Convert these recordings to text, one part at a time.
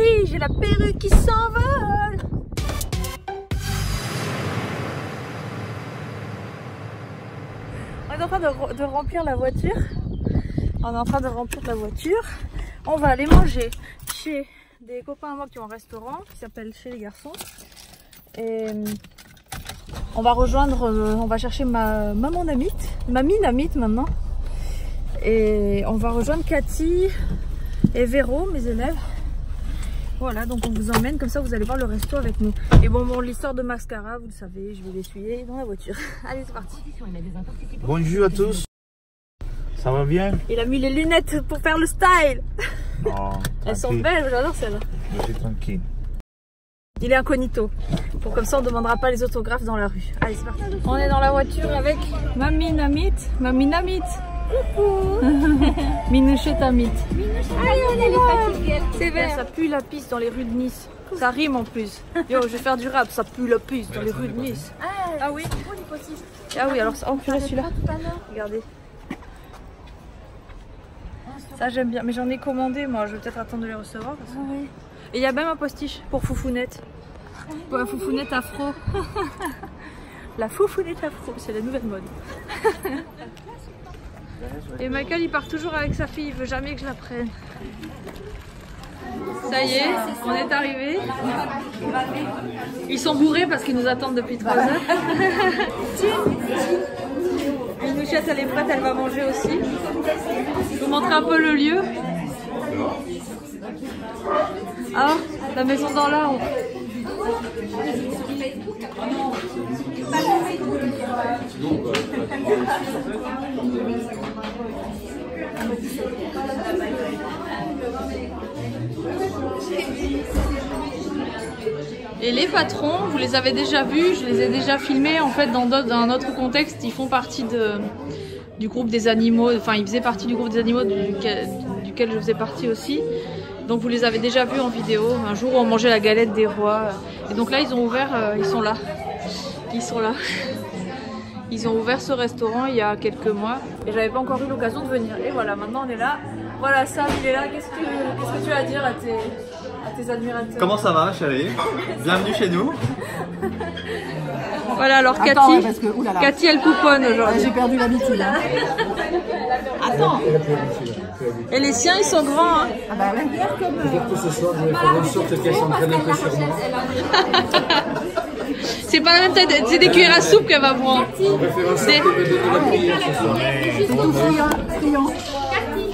Julie, j'ai la perruque qui s'envole. On est en train de remplir la voiture. On est en train de remplir la voiture. On va aller manger chez des copains à moi qui ont un restaurant qui s'appelle Chez les Garçons. Et on va rejoindre, on va chercher ma Namite, mamie Namite maintenant. Et on va rejoindre Cathy et Véro, mes élèves. Voilà, donc on vous emmène, comme ça vous allez voir le resto avec nous. Et bon, l'histoire de mascara, vous le savez, je vais l'essuyer dans la voiture. Allez, c'est parti. Bonjour à tous. Ça va bien? Il a mis les lunettes pour faire le style. Oh, elles sont belles, j'adore celles-là. Je suis tranquille. Il est incognito. Pour comme ça on ne demandera pas les autographes dans la rue. Allez, c'est parti. On est dans la voiture avec mamie Namite. Mamie Namite. Coucou. Minouchette Amite. Allez, on est fatiguée. C'est vert. Ça pue la pisse dans les rues de Nice. Ça rime en plus. Yo, je vais faire du rap. Ça pue la pisse dans les rues de Nice. Ah oui. Ah oui, alors oh purée, celui-là. Regardez. Ça j'aime bien, mais j'en ai commandé moi. Je vais peut-être attendre de les recevoir. Parce que... oui. Et il y a même un postiche pour Foufounette. Pour la Foufounette afro. La Foufounette afro, c'est la nouvelle mode. Et Michael il part toujours avec sa fille, il veut jamais que je la prenne. Ça y est, on est arrivé. Ils sont bourrés parce qu'ils nous attendent depuis 3 heures. Minouchette elle est prête, elle va manger aussi. Je vous montrer un peu le lieu. Ah, la maison dans l'arbre. Et les patrons, vous les avez déjà vus, je les ai déjà filmés en fait dans un autre contexte. Ils font partie du groupe des animaux, enfin ils faisaient partie du groupe des animaux duquel je faisais partie aussi. Donc vous les avez déjà vus en vidéo, un jour où on mangeait la galette des rois. Et donc là ils ont ouvert, ils sont là. Ils sont là. Ils ont ouvert ce restaurant il y a quelques mois. Et j'avais pas encore eu l'occasion de venir. Et voilà, maintenant on est là. Voilà, Sam il est là. Qu'est-ce que tu as à dire à tes admirateurs? Comment ça va, chérie? Bienvenue chez nous. Voilà, alors Cathy, attends, parce que, Cathy elle couponne aujourd'hui. J'ai perdu l'habitude. Hein. Attends. Et les siens ils sont grands. Hein. Ah bah ouais. Ce soir, je vais faire en sorte qu'elle s'entraîne un peu sur moi. C'est pas la même taille, c'est des cuillères à soupe qu'elle va prendre. On va faire en sorte qu'elle me donne la cuillère ce soir. C'est tout friand. Cathy,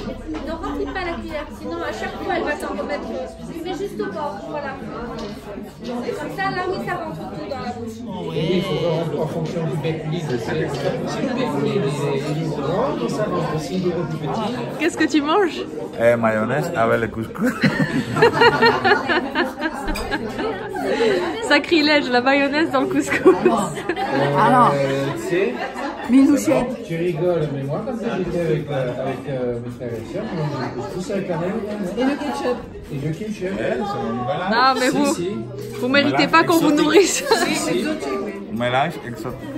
ne remplis pas la cuillère, sinon à chaque fois elle va t'en remettre. Tu mets juste au bord, voilà. Et comme ça, là oui, ça rentre tout dans la bouche. Oui, il faut voir en fonction du bec libre. Si le bec libre est grand, ça rentre. Si il est plus petit. Qu'est-ce que tu manges? Mayonnaise avec le couscous. Sacrilège, la mayonnaise dans le couscous. Alors, tu sais, Minouchette. tu rigoles, mais moi, quand j'étais avec mes frères et sœurs, on mangeait le couscous avec la mayonnaise. Et le ketchup. Et le ketchup. Non mais vous méritez pas qu'on vous nourrisse. Mélange exotique.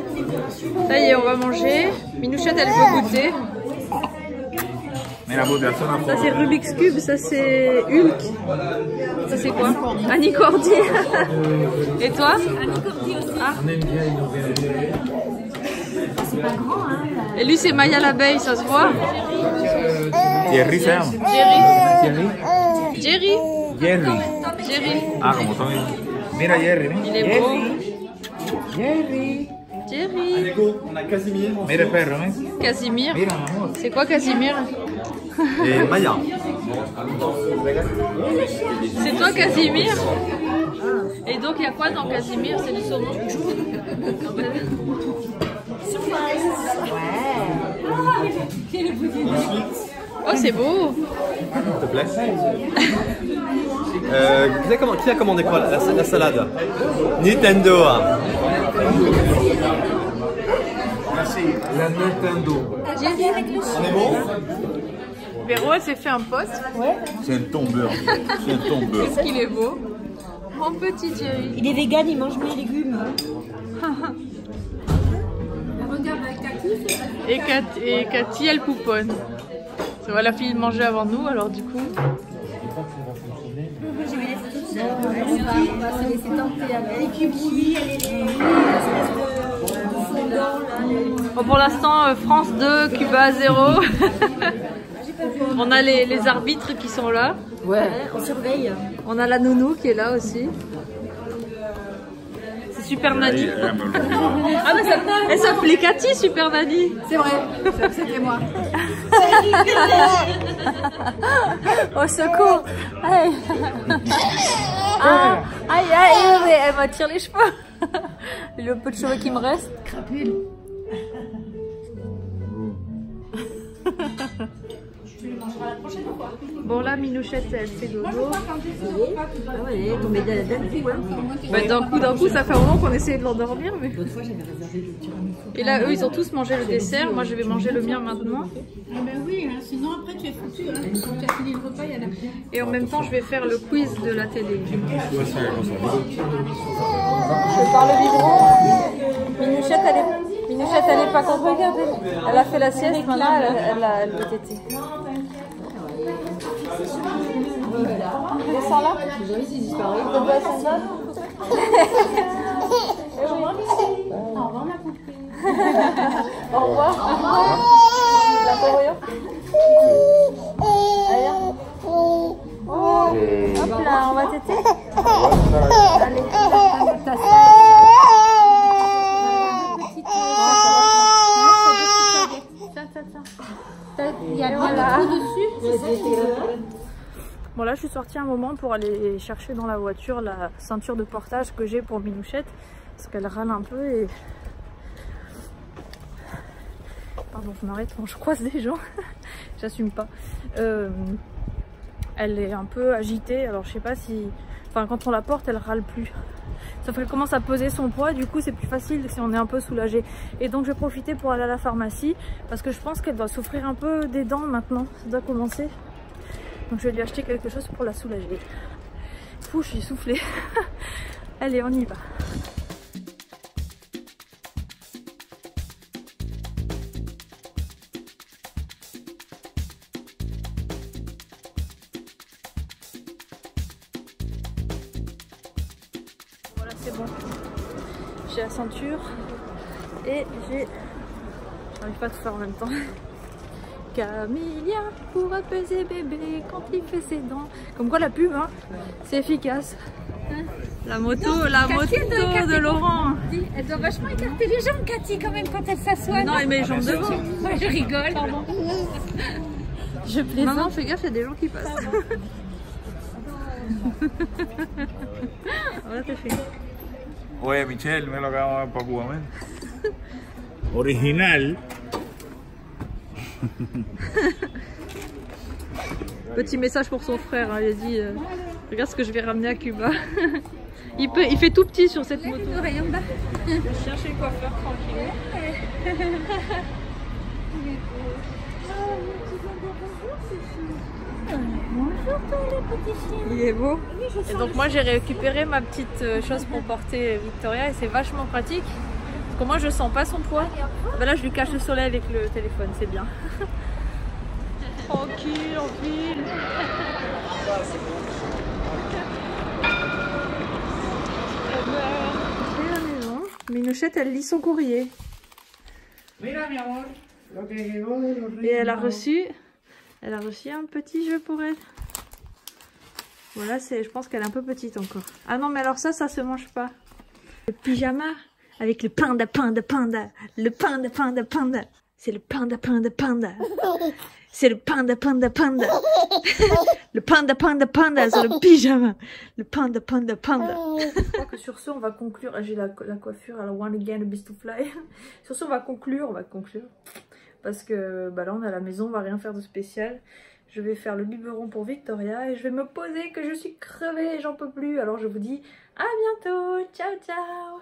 Ça y est, on va manger. Minouchette elle veut goûter. Ça c'est Rubik's Cube, ça c'est Hulk. Ça c'est quoi? Annie Cordy. Et toi? Ah. On aime bien innover. C'est pas grand, hein. Et lui c'est Maya l'abeille, ça se voit? Jerry ferme. Jerry. Jerry. Ah, como son. Mira Jerry. Il est beau. Jerry. Jerry. On a Casimir. Mira el perro, ¿eh? Casimir. Mira, amor. C'est quoi Casimir? Et Maya. C'est toi Casimir? Et donc il y a quoi dans Casimir? C'est du saumon? Oh c'est beau. S'il te plaît. Qui a commandé quoi la salade? Nintendo. Merci. La Nintendo. On est bon? Véro elle s'est fait un poste. C'est un tombeur. C'est un tombeur. Qu'est-ce qu'il est beau. Mon petit Jerry. Il est vegan, il mange mes légumes. Et Cathy elle pouponne. Ça va, la fille manger avant nous alors du coup. ça que ça va fonctionner. Moi, je vais laisser toute seule. On va se laisser tenter. Elle est kibouillie, elle est espèce de fondant. Bon, pour l'instant, France 2, Cuba 0. On a les arbitres qui sont là. Ouais, on surveille. On a la nounou qui est là aussi. C'est Super Nani. Ah mais elle s'appelait Cathy, Super Nani. C'est vrai, c'était moi. Au secours. Aïe. Ah, aïe, aïe, elle m'attire les cheveux. Le peu de cheveux qui me reste. Crapule. Bon là, Minouchette, elle fait dodo. Ah ouais, elle est tombée d'un coup. Bah, d'un coup, ça fait un moment qu'on essayait de l'endormir. Mais... L'autre fois, j'avais réservé le tiramisu. Et là, eux, ils ont tous mangé le dessert. Moi, je vais manger le mien maintenant. Ah ben oui, hein, sinon après tu es foutu. Hein. Quand tu as fini le repas, il y en a plus. Et en même temps, je vais faire le quiz de la télé. Je pars le biberon. Minouchette, elle est pas contente. Regardez. Elle a fait la sieste, maintenant, elle peut téter. Descends là. Jamais si disparu. De quoi elle s'en va? Au revoir ma poupée. Au revoir. La choreo. Allez. Hop là, on va téter. Allez. Il y a bien le trou dessus. Bon là je suis sortie un moment pour aller chercher dans la voiture la ceinture de portage que j'ai pour Minouchette parce qu'elle râle un peu et... Pardon, je m'arrête quand je croise des gens. J'assume pas. Elle est un peu agitée, alors je sais pas si... Enfin quand on la porte elle râle plus. Sauf qu'elle commence à peser son poids, du coup c'est plus facile si on est un peu soulagé. Et donc je vais profiter pour aller à la pharmacie parce que je pense qu'elle doit souffrir un peu des dents maintenant, ça doit commencer. Donc je vais lui acheter quelque chose pour la soulager. Fou, je suis soufflée. Allez, on y va. Voilà, c'est bon. J'ai la ceinture et j'ai... J'arrive pas à tout faire en même temps. Camilla pour apaiser bébé quand il fait ses dents. Comme quoi la pub, hein, c'est efficace. La moto, de Laurent. Elle doit vachement écarter les jambes, Cathy, quand même, quand elle s'assoit. Non, elle met les jambes devant. Moi, je rigole. Pardon. Je plaisante. Non, fais gaffe, il y a des gens qui passent. Voilà, t'es fait. Oye, Michelle, me lo acabamos para Cuba, man. Original. Petit message pour son frère, hein, il a dit regarde ce que je vais ramener à Cuba. il fait tout petit sur cette moto. Je vais chercher le coiffeur tranquille. Il est beau. Et donc moi j'ai récupéré ma petite chose pour porter Victoria et c'est vachement pratique. Parce que moi je sens pas son poids. Ben là je lui cache le soleil avec le téléphone, c'est bien. Tranquille, en ville. C'est la maison. Minouchette, elle lit son courrier. Et elle a reçu un petit jeu pour elle. Voilà, je pense qu'elle est un peu petite encore. Ah non, mais alors ça se mange pas. Le pyjama avec le panda. Le panda. C'est le panda. C'est le panda. Le panda, c'est le pyjama. Le panda. Je crois que sur ce, on va conclure. J'ai la coiffure à la One Again, Beast to Fly. Sur ce, on va conclure. Parce que bah là, on est à la maison, on va rien faire de spécial. Je vais faire le biberon pour Victoria et je vais me poser que je suis crevée et j'en peux plus. Alors je vous dis à bientôt. Ciao, ciao.